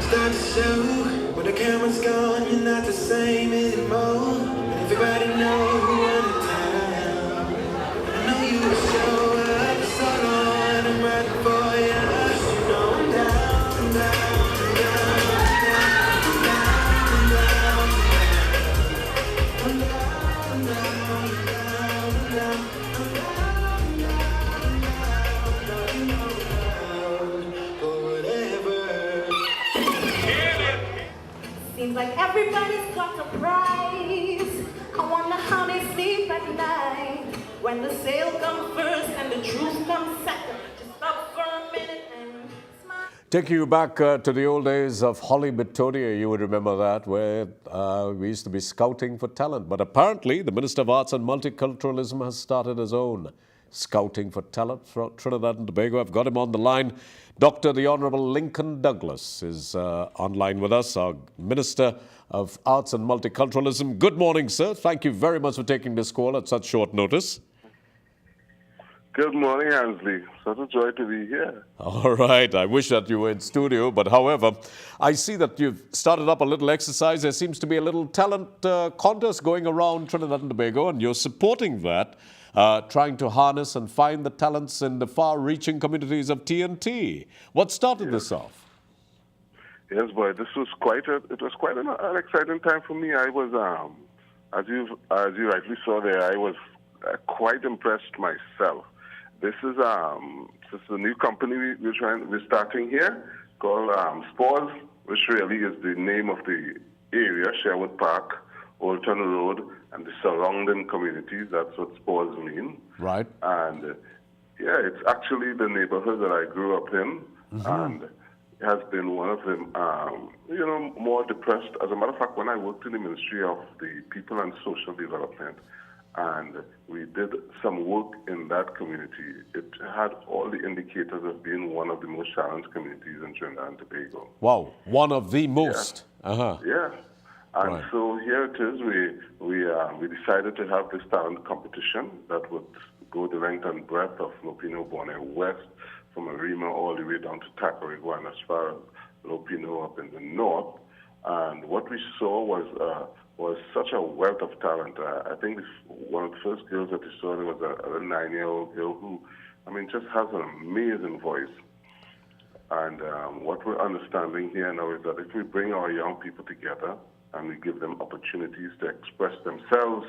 Start to show when the camera's gone, you're not the same anymore. And everybody know who run the town. I know you will show up so long, and I'm riding for you. You know I'm down, down, down, down, down, down, I'm down, down, down, down, Seems like everybody's got a prize. I wonder how they sleep at night. When the sale comes first and the truth comes second. Just stop for a minute and smile. Taking you back to the old days of Holly Betonia, you would remember that, where we used to be scouting for talent. But apparently, the Minister of Arts and Multiculturalism has started his own scouting for talent for Trinidad and Tobago. I've got him on the line. Dr. the Honourable Lincoln Douglas is online with us, our Minister of Arts and Multiculturalism. Good morning, sir. Thank you very much for taking this call at such short notice. Good morning, Ansley. Such a joy to be here. All right. I wish that you were in studio, but however, I see that you've started up a little exercise. There seems to be a little talent contest going around Trinidad and Tobago, and you're supporting that, trying to harness and find the talents in the far-reaching communities of TNT. What started this off? Yes, boy, this was quite an exciting time for me. I was, as you rightly saw there, I was quite impressed myself. This is a new company we're starting here called Spors, which really is the name of the area, Sherwood Park, Old Town Road, and the surrounding communities. That's what Spors mean. Right. And yeah, it's actually the neighborhood that I grew up in, and it has been one of the, more depressed. As a matter of fact, when I worked in the Ministry of the People and Social Development, and we did some work in that community, it had all the indicators of being one of the most challenged communities in Trinidad and Tobago. Wow, one of the most. Yeah. Yeah. And so here it is. We decided to have this talent competition that would go the length and breadth of Lopino Bonnet West, from Arima all the way down to Tacarigua and as far as Lopino up in the north. And what we saw was such a wealth of talent. I think one of the first girls that we saw was a 9-year-old girl who, just has an amazing voice. And what we're understanding here now is that if we bring our young people together and we give them opportunities to express themselves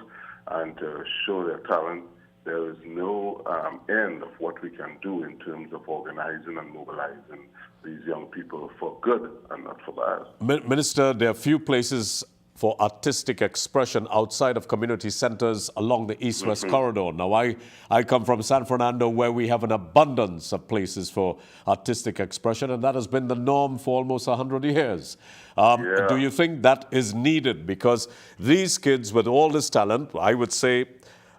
and to show their talent, there is no end of what we can do in terms of organizing and mobilizing these young people for good and not for bad. Minister, there are few places for artistic expression outside of community centers along the East-West corridor. Now, I come from San Fernando, where we have an abundance of places for artistic expression, and that has been the norm for almost 100 years. Do you think that is needed? Because these kids with all this talent, I would say,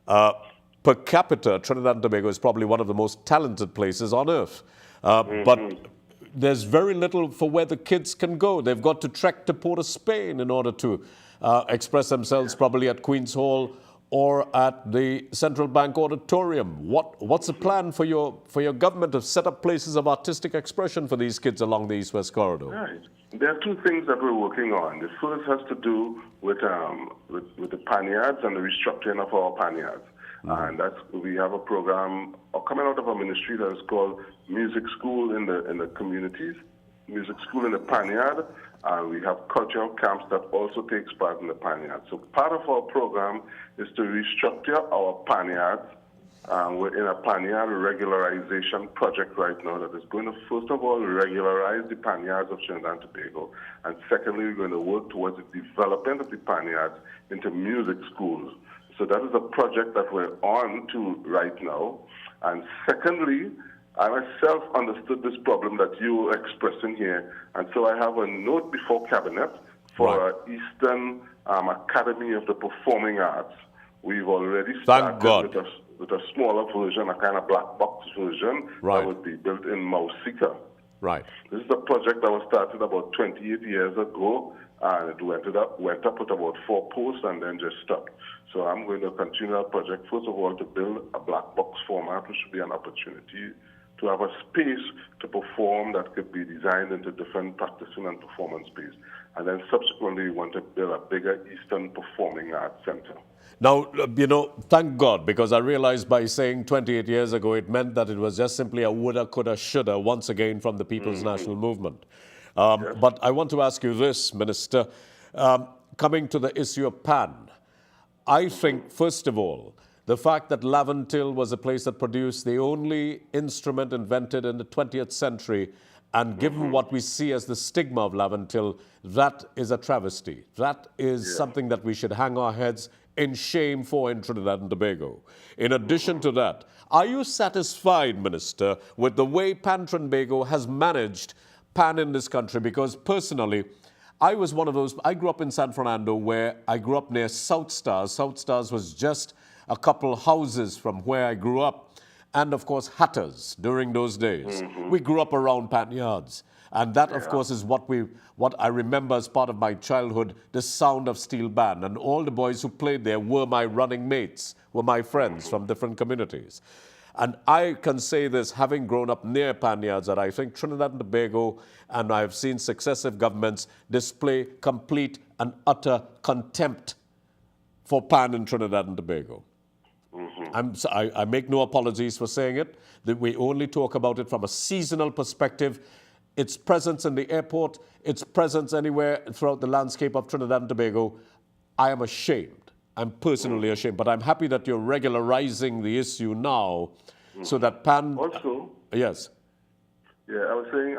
per capita, Trinidad and Tobago is probably one of the most talented places on earth. But there's very little for where the kids can go. They've got to trek to Port of Spain in order to express themselves, probably at Queen's Hall or at the Central Bank Auditorium. What's the plan for your government to set up places of artistic expression for these kids along the East-West corridor? Right. There are two things that we're working on. The first has to do with the paniards and the restructuring of our paniards. And we have a program coming out of our ministry that is called Music School in the communities, Music School in the Panyard, and we have cultural camps that also takes part in the Panyard. So part of our program is to restructure our Panyards. We're in a Panyard regularization project right now that is going to, first of all, regularize the Panyards of Trinidad and Tobago, and secondly, we're going to work towards the development of the Panyards into music schools. So that is a project that we're on to right now. And secondly, I myself understood this problem that you were expressing here. And so I have a note before Cabinet for Eastern Academy of the Performing Arts. We've already started with a smaller version, a kind of black box version that would be built in Mausika. Right. This is a project that was started about 28 years ago, and it went up with about 4 posts and then just stopped. So I'm going to continue that project, first of all, to build a black box format, which should be an opportunity to have a space to perform that could be designed into different practicing and performance space. And then subsequently, we want to build a bigger Eastern Performing Arts Center. Now, thank God, because I realized by saying 28 years ago, it meant that it was just simply a woulda, coulda, shoulda, once again from the People's National Movement. Yes. But I want to ask you this, Minister. Coming to the issue of pan, I think, first of all, the fact that Laventille was a place that produced the only instrument invented in the 20th century, and given what we see as the stigma of Laventille, that is a travesty. That is something that we should hang our heads in shame for in Trinidad and Tobago. In addition to that, are you satisfied, Minister, with the way Pan Trinbago has managed pan in this country? Because personally, I was one of those, I grew up in San Fernando where I grew up near South Stars. South Stars was just a couple houses from where I grew up. And of course, hatters during those days. We grew up around pan yards. And that, of course, is what I remember as part of my childhood, the sound of steel band. And all the boys who played there were my running mates, were my friends from different communities. And I can say this, having grown up near pan yards, that I think Trinidad and Tobago, and I've seen successive governments display complete and utter contempt for pan in Trinidad and Tobago. I make no apologies for saying it, that we only talk about it from a seasonal perspective. Its presence in the airport, its presence anywhere throughout the landscape of Trinidad and Tobago, I am ashamed. I'm personally ashamed, but I'm happy that you're regularizing the issue now so that pan... Also... Yes. Yeah, I was saying,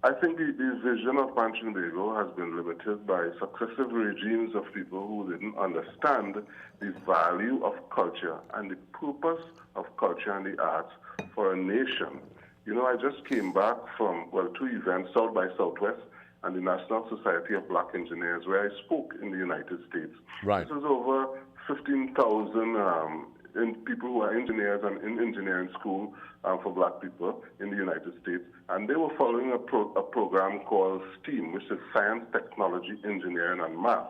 I think the vision of Pan Trinbago has been limited by successive regimes of people who didn't understand the value of culture and the purpose of culture and the arts for a nation. I just came back from, two events, South by Southwest and the National Society of Black Engineers, where I spoke in the United States. Right. This was over 15,000 people who are engineers and in engineering school for black people in the United States. And they were following a program called STEAM, which is Science, Technology, Engineering, and Math.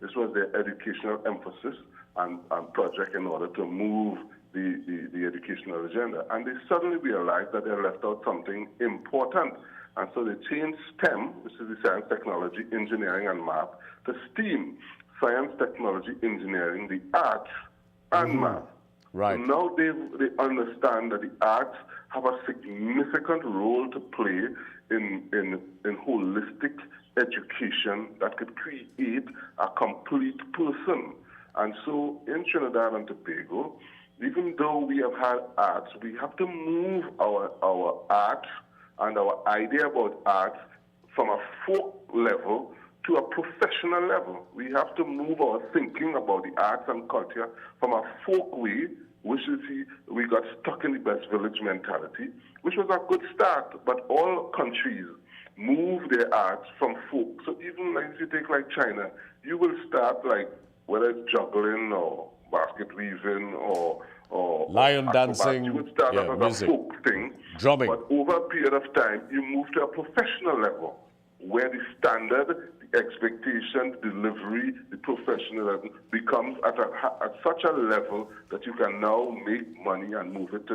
This was their educational emphasis and project in order to move the educational agenda. And they suddenly realized that they left out something important. And so they changed STEM, which is the Science, Technology, Engineering, and Math, to STEAM, Science, Technology, Engineering, the Arts, and Math. Right. So now they understand that the arts have a significant role to play in holistic education that could create a complete person. And so in Trinidad and Tobago, even though we have had arts, we have to move our arts and our idea about arts from a folk level to a professional level. We have to move our thinking about the arts and culture from a folk way, which is we got stuck in the West Village mentality, which was a good start, but all countries move their arts from folk. So even like if you take like China, you will start like whether it's juggling or basket weaving or lion acrobat, dancing, you would start off as music, a folk thing, drumming. but over a period of time, you move to a professional level where the standard, the expectation, the delivery, the professionalism becomes at such a level that you can now make money and move it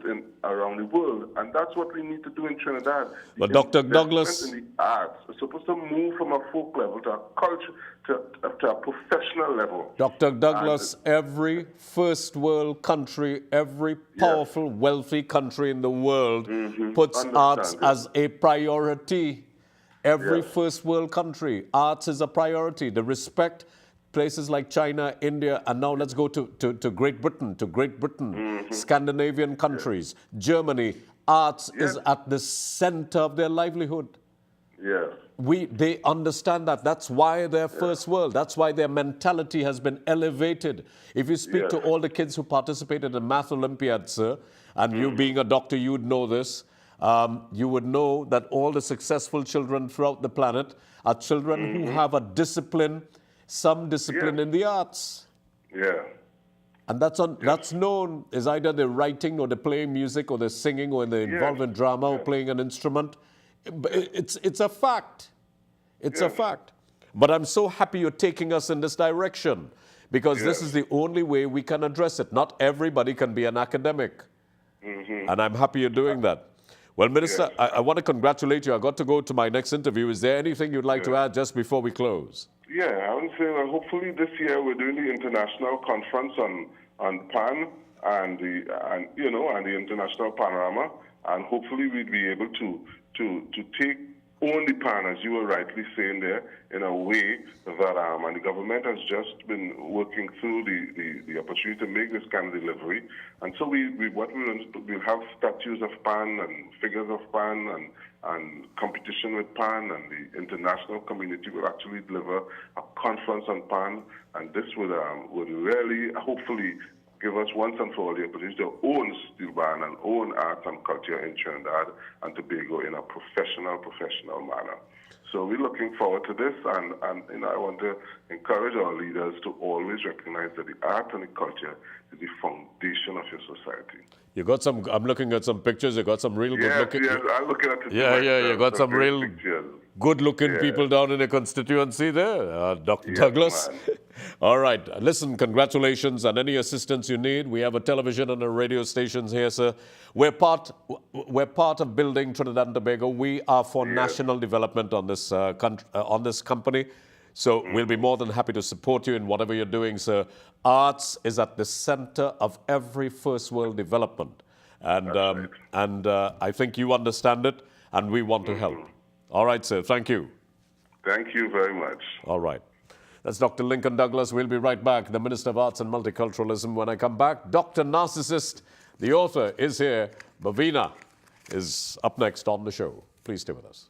in around the world. And that's what we need to do in Trinidad. But Dr. Douglas, in the arts is supposed to move from a folk level to a culture to a professional level. Dr. Douglas, every first world country, every powerful, wealthy country in the world puts arts as a priority. Every first world country, arts is a priority. The respect, places like China, India, and now let's go to Great Britain, Scandinavian countries, Germany. Arts is at the center of their livelihood. Yes. They understand that. That's why they're first world. That's why their mentality has been elevated. If you speak to all the kids who participated in Math Olympiad, sir, and you being a doctor, you would know this. You would know that all the successful children throughout the planet are children who have a discipline, some discipline in the arts. Yeah. And that's known as either they're writing or they're playing music or they're singing or they're involved in drama or playing an instrument. It's a fact. It's a fact. But I'm so happy you're taking us in this direction because this is the only way we can address it. Not everybody can be an academic. And I'm happy you're doing that. Well, Minister, Yes. I want to congratulate you. I got to go to my next interview. Is there anything you'd like to add just before we close? Yeah, I would say that hopefully this year we're doing the international conference on PAN and the international panorama, and hopefully we'll be able to take only PAN, as you were rightly saying there, in a way that and the government has just been working through the opportunity to make this kind of delivery. And so we'll have statues of PAN and figures of PAN and competition with PAN, and the international community will actually deliver a conference on PAN, and this would really, hopefully, give us once and for all the opportunity to own steel band and own arts and culture in Trinidad and Tobago in a professional manner. So we're looking forward to this, and I want to encourage our leaders to always recognize that the art and the culture is the foundation of your society. You got some, I'm looking at some pictures, you got some real good looking. Yes, I'm looking at it. You got some real pictures. good-looking people down in the constituency there, Dr. Yes, Douglas. man. All right. Listen, congratulations, and any assistance you need. We have a television and a radio stations here, sir. We're part of building Trinidad and Tobago. We are for national development on this company. So we'll be more than happy to support you in whatever you're doing, sir. Arts is at the center of every first world development. And I think you understand it, and we want to help. All right, sir. Thank you. Thank you very much. All right. That's Dr. Lincoln Douglas. We'll be right back. The Minister of Arts and Multiculturalism. When I come back, Dr. Narcissist, the author, is here. Bhavina is up next on the show. Please stay with us.